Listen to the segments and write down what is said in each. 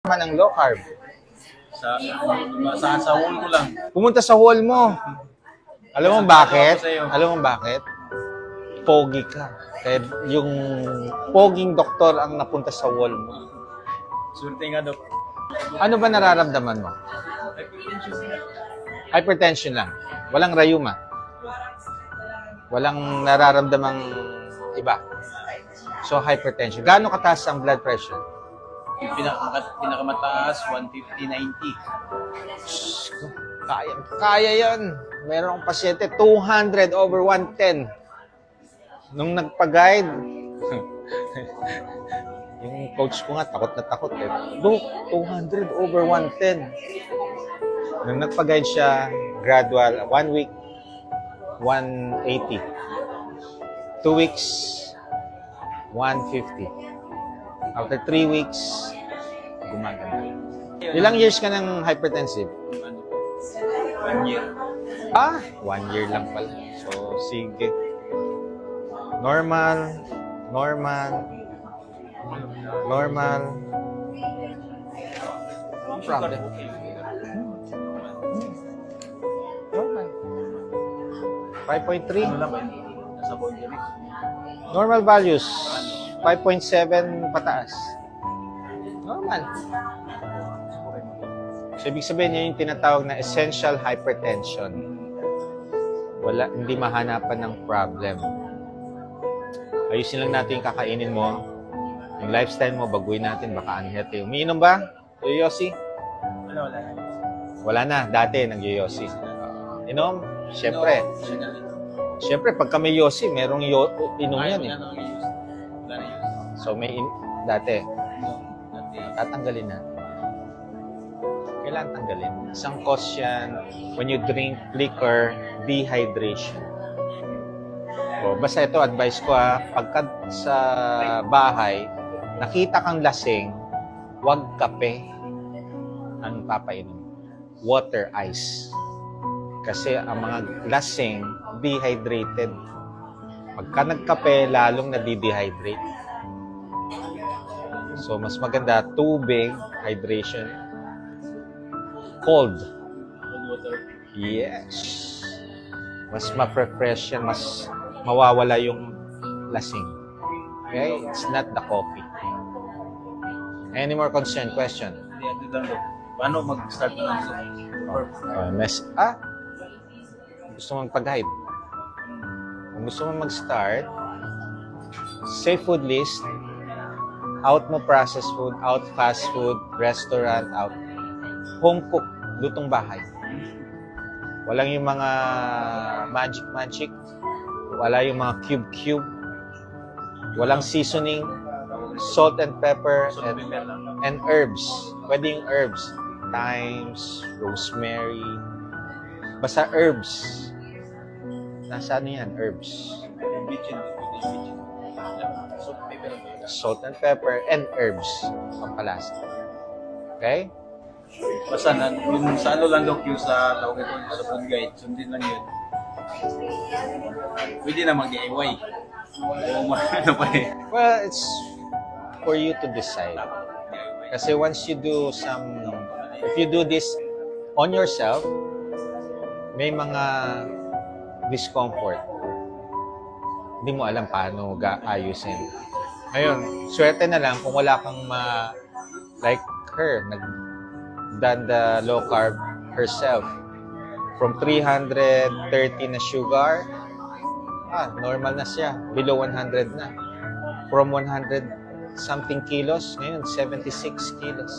naman ang low carb. Sa wall ko lang. Pumunta sa wall mo. Alam mo bakit? Alam mo bakit? Pogi ka. Kaya yung poging doktor ang napunta sa wall mo. Swerte nga, Dok. Ano ba nararamdaman mo? Hypertension lang. Walang rayuma. Walang nararamdamang iba. So, hypertension. Gaano kataas ang blood pressure? Yung pinakamataas, 150/90. Kaya yan. Meron akong pasyente, 200/110. Nung nagpa-guide, yung coach ko nga, takot na takot eh. Dok, 200/110. Nung nagpa-guide siya, gradual, 1 week, 180. 2 weeks, 150. After 3 weeks, gumaganda. Ilang years ka ng hypertensive? 1 year. 1 year lang pala. So, sige. Normal. No problem. Normal. 5.3. Ano lang ba yun? Nasa boundary. Normal values. 5.7 pataas. Normal. So, ibig sabihin niya yung tinatawag na essential hypertension. Hindi mahanapan ng problem. Ayusin lang natin yung kakainin mo. Yung lifestyle mo, baguhin natin. Baka unhealthy. Umiinom ba? Yoyosi? Wala. Wala na. Dati, nag-yoyosi. Inom? Siyempre. Siyempre, pagka may yosi, merong inom yan eh. Wala na use. So, dati. Dati. Tatanggalin na. Kailangan tanggalin. Isang cause yan, when you drink liquor, dehydration. O, basta ito, advice ko pagka sa bahay, nakita kang lasing, huwag kape ang papainom. Water, ice. Kasi ang mga lasing, dehydrated. Pagka nagkape, lalong nadidehydrate. So, mas maganda, tubig, hydration. Cold. Cold water. Yes. Mas ma-refresh yan, mas mawawala yung lasing. Okay? It's not the coffee. Any more question? Hindi, ito lang, Dok. Paano mag-start na lang sa Gusto mong pag-guide? Kung gusto mong mag-start, safe food list, out mo processed food, out fast food, restaurant, out home cook, lutong bahay. Walang yung mga magic, wala yung mga cube, walang seasoning, salt and pepper, and herbs. Pwede yung herbs, thymes, rosemary, basta herbs. Nasa ano yan, herbs. Salt and pepper and herbs, pampalasa. Okay? Basta yung sa ano lang, Dok, yung sa tawag ito, sa food guide, sundin lang yun. Pwede na mag-DIY. Ano pa eh. Well, it's for you to decide. Kasi once you do if you do this on yourself, may mga discomfort. Hindi mo alam paano ayusin. Ngayon, swerte na lang kung wala kang like her, done the low carb herself. From 330 na sugar, normal na siya. Below 100 na. From 100 something kilos, ngayon 76 kilos.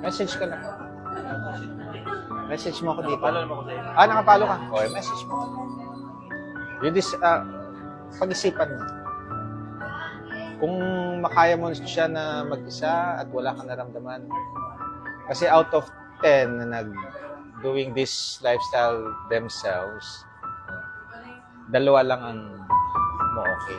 Message ka na. Message mo ako dito. Follow naman ko sa'yo. Nakapalo ka? Okay, message mo. Pag-isipan mo. Kung makaya mo siya na mag-isa at wala kang naramdaman. Kasi out of 10 na doing this lifestyle themselves, 2 lang ang mo okay.